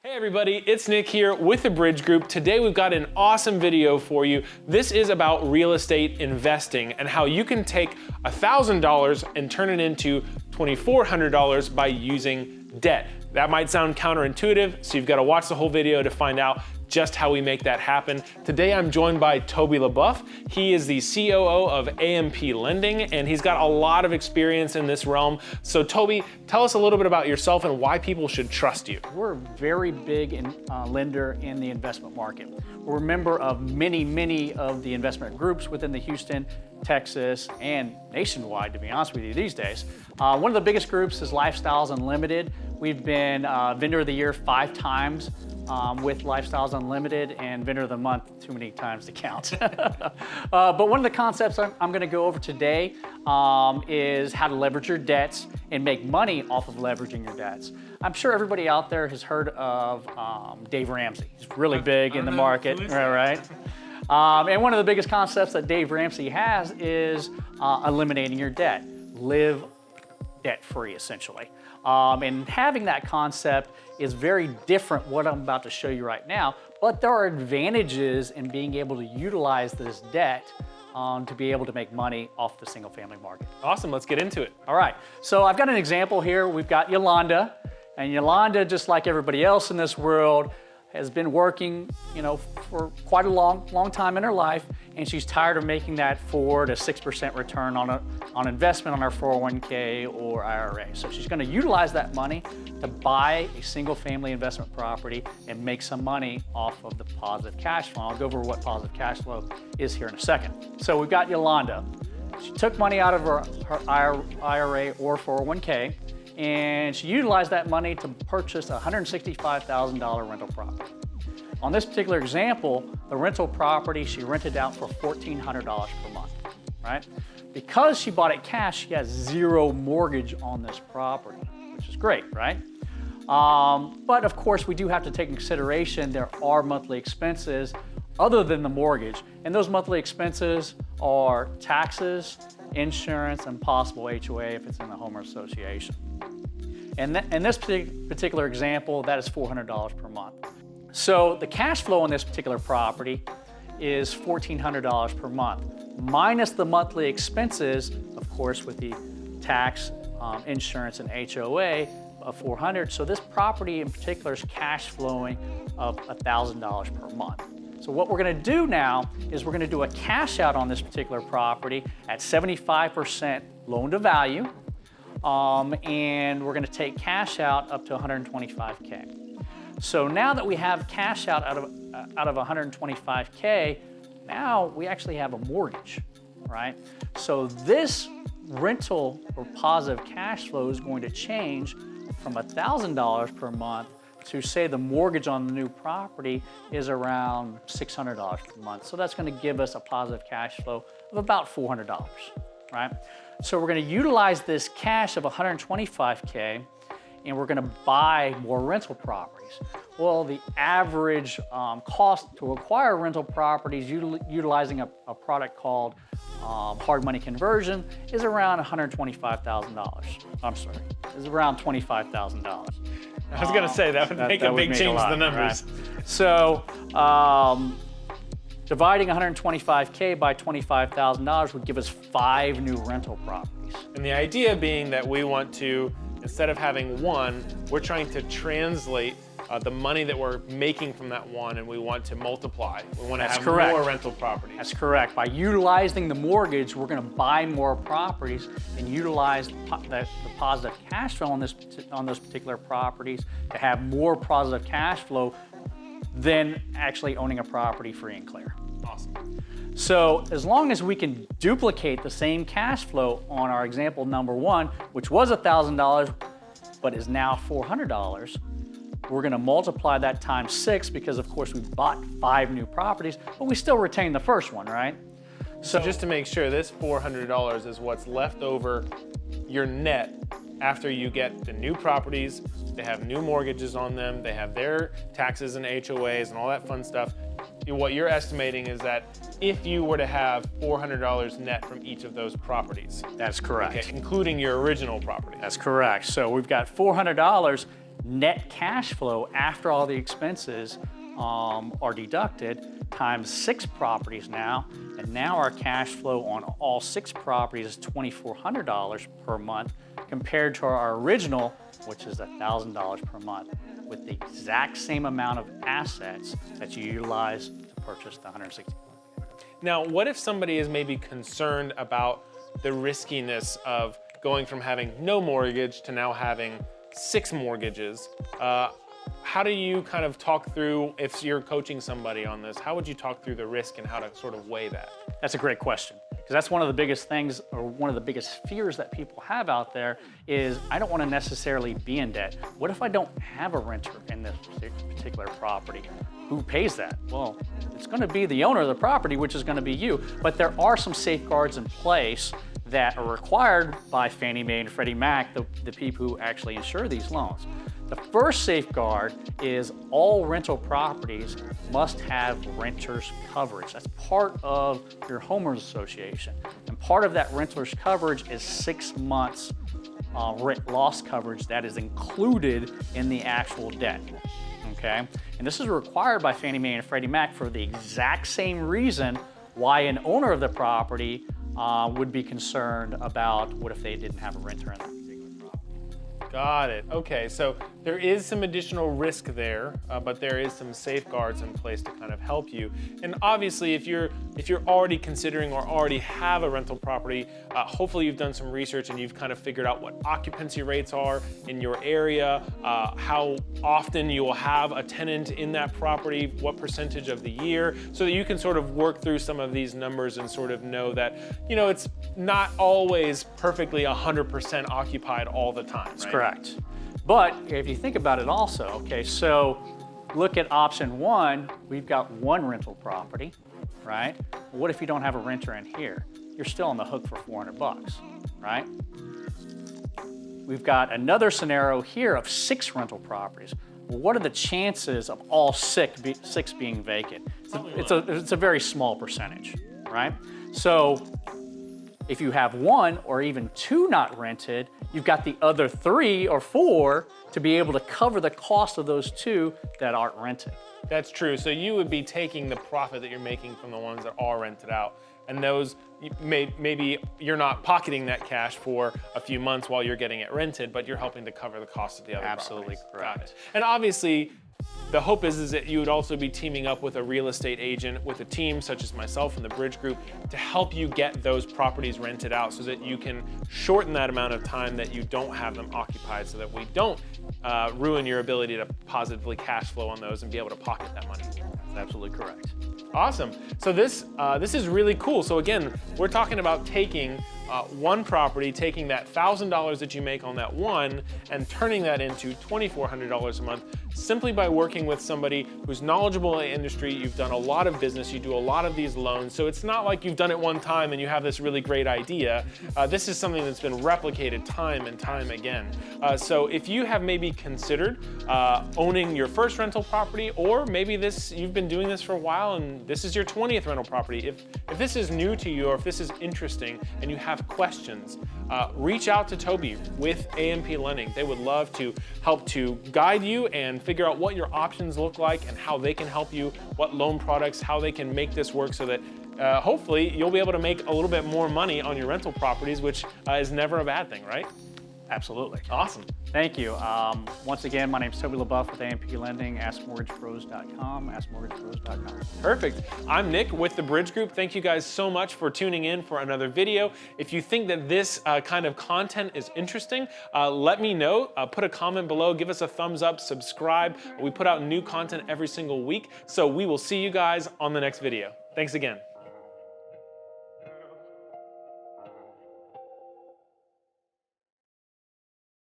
Hey everybody, it's Nick here with the Bridge Group. Today we've got an awesome video for you. This is about real estate investing and how you can take $1,000 and turn it into $2,400 by using debt. That might sound counterintuitive, so you've got to watch the whole video to find out just how we make that happen. Today I'm joined by Toby LeBoeuf. He is the COO of AMP Lending, and he's got a lot of experience in this realm. So Toby, tell us a little bit about yourself and why people should trust you. We're a very big lender in the investment market. We're a member of many of the investment groups within the Houston, Texas, and nationwide, to be honest with you, these days. One of the biggest groups is Lifestyles Unlimited. We've been Vendor of the Year 5 times with Lifestyles Unlimited, and Vendor of the Month too many times to count. But one of the concepts I'm going to go over today is how to leverage your debts and make money off of leveraging your debts. I'm sure everybody out there has heard of Dave Ramsey. He's really big in the market, right? And one of the biggest concepts that Dave Ramsey has is eliminating your debt. Live debt-free, essentially. And having that concept is very different what I'm about to show you right now, but there are advantages in being able to utilize this debt to be able to make money off the single family market. Awesome, let's get into it. All right, so I've got an example here. We've got Yolanda, and Yolanda, just like everybody else in this world, has been working, for quite a long time in her life, and she's tired of making that 4 to 6% return on investment on her 401k or IRA. So she's going to utilize that money to buy a single-family investment property and make some money off of the positive cash flow. I'll go over what positive cash flow is here in a second. So we've got Yolanda. She took money out of her IRA or 401k, and she utilized that money to purchase a $165,000 rental property. On this particular example, the rental property she rented out for $1,400 per month, right? Because she bought it cash, she has 0 mortgage on this property, which is great, right? But of course, we do have to take into consideration there are monthly expenses other than the mortgage, and those monthly expenses are taxes, insurance, and possible HOA if it's in the homeowner association. And in this particular example, that is $400 per month. So the cash flow on this particular property is $1,400 per month, minus the monthly expenses, of course, with the tax, insurance, and HOA of $400. So this property in particular is cash flowing of $1,000 per month. So what we're going to do now is we're going to do a cash out on this particular property at 75% loan to value, and we're going to take cash out up to $125K. So now that we have cash out of $125K, now we actually have a mortgage, right? So this rental or positive cash flow is going to change from $1,000 per month to, say, the mortgage on the new property is around $600 per month. So that's going to give us a positive cash flow of about $400, right? So we're going to utilize this cash of $125K, and we're going to buy more rental properties. Well, the average cost to acquire rental properties utilizing a product called hard money conversion is around $125,000. I'm sorry, is around $25,000. I was going to say, that would make a big change to the numbers. Right? So dividing $125K by $25,000 would give us 5 new rental properties. And the idea being that we want to, instead of having one, we're trying to translate the money that we're making from that one, and we want to multiply. We want to have more rental properties. That's correct. By utilizing the mortgage, we're going to buy more properties and utilize the positive cash flow on those particular properties to have more positive cash flow than actually owning a property free and clear. Awesome. So as long as we can duplicate the same cash flow on our example number 1, which was $1,000, but is now $400, we're going to multiply that times 6 because, of course, we bought 5 new properties, but we still retain the first one, right? So just to make sure, this $400 is what's left over your net after you get the new properties. They have new mortgages on them. They have their taxes and HOAs and all that fun stuff. What you're estimating is that if you were to have $400 net from each of those properties. That's correct. Okay, including your original property. That's correct. So we've got $400 net cash flow after all the expenses are deducted times 6 properties now, and now our cash flow on all 6 properties is $2,400 per month compared to our original, which is $1,000 per month, with the exact same amount of assets that you utilize to purchase the 160. Now, what if somebody is maybe concerned about the riskiness of going from having no mortgage to now having 6 mortgages? How do you kind of talk through, if you're coaching somebody on this, how would you talk through the risk and how to sort of weigh that? That's a great question, because that's one of the biggest things, or one of the biggest fears that people have out there is, I don't want to necessarily be in debt. What if I don't have a renter in this particular property? Who pays that? Well, it's going to be the owner of the property, which is going to be you. But there are some safeguards in place that are required by Fannie Mae and Freddie Mac, the people who actually insure these loans. The first safeguard is all rental properties must have renter's coverage. That's part of your homeowners association. And part of that renter's coverage is 6 months rent loss coverage that is included in the actual debt. Okay? And this is required by Fannie Mae and Freddie Mac for the exact same reason why an owner of the property would be concerned about what if they didn't have a renter in that particular property. Got it. Okay, so there is some additional risk there, but there is some safeguards in place to kind of help you. And obviously, if you're already considering or already have a rental property, hopefully you've done some research and you've kind of figured out what occupancy rates are in your area, how often you will have a tenant in that property, what percentage of the year, so that you can sort of work through some of these numbers and sort of know that, you know, it's not always perfectly 100% occupied all the time, right? Correct. But if you think about it also, okay, so look at option 1, we've got 1 rental property, right? What if you don't have a renter in here? You're still on the hook for $400, right? We've got another scenario here of 6 rental properties. Well, what are the chances of all 6 being vacant? It's a very small percentage, right? So if you have 1 or even 2 not rented, you've got the other 3 or 4 to be able to cover the cost of those 2 that aren't rented. That's true. So you would be taking the profit that you're making from the ones that are rented out, and those maybe you're not pocketing that cash for a few months while you're getting it rented, but you're helping to cover the cost of the other Absolutely properties. correct. And obviously, the hope is that you would also be teaming up with a real estate agent, with a team such as myself and the Bridge Group, to help you get those properties rented out so that you can shorten that amount of time that you don't have them occupied, so that we don't ruin your ability to positively cash flow on those and be able to pocket that money. That's absolutely correct. Awesome. So this is really cool. So again, we're talking about taking one property, taking that $1,000 that you make on that one and turning that into $2,400 a month, simply by working with somebody who's knowledgeable in the industry. You've done a lot of business, you do a lot of these loans, so it's not like you've done it one time and you have this really great idea. This is something that's been replicated time and time again. So if you have maybe considered owning your first rental property, or maybe you've been doing this for a while and this is your 20th rental property, if this is new to you or if this is interesting and you have questions, reach out to Toby with AMP Lending. They would love to help to guide you and figure out what your options look like and how they can help you, what loan products, how they can make this work so that hopefully you'll be able to make a little bit more money on your rental properties, which is never a bad thing, right? Absolutely. Awesome. Thank you. Once again, my name is Toby LeBoeuf with AMP Lending, AskMortgagePros.com, AskMortgagePros.com. Perfect. I'm Nick with the Bridge Group. Thank you guys so much for tuning in for another video. If you think that this kind of content is interesting, let me know. Put a comment below, give us a thumbs up, subscribe. We put out new content every single week, so we will see you guys on the next video. Thanks again.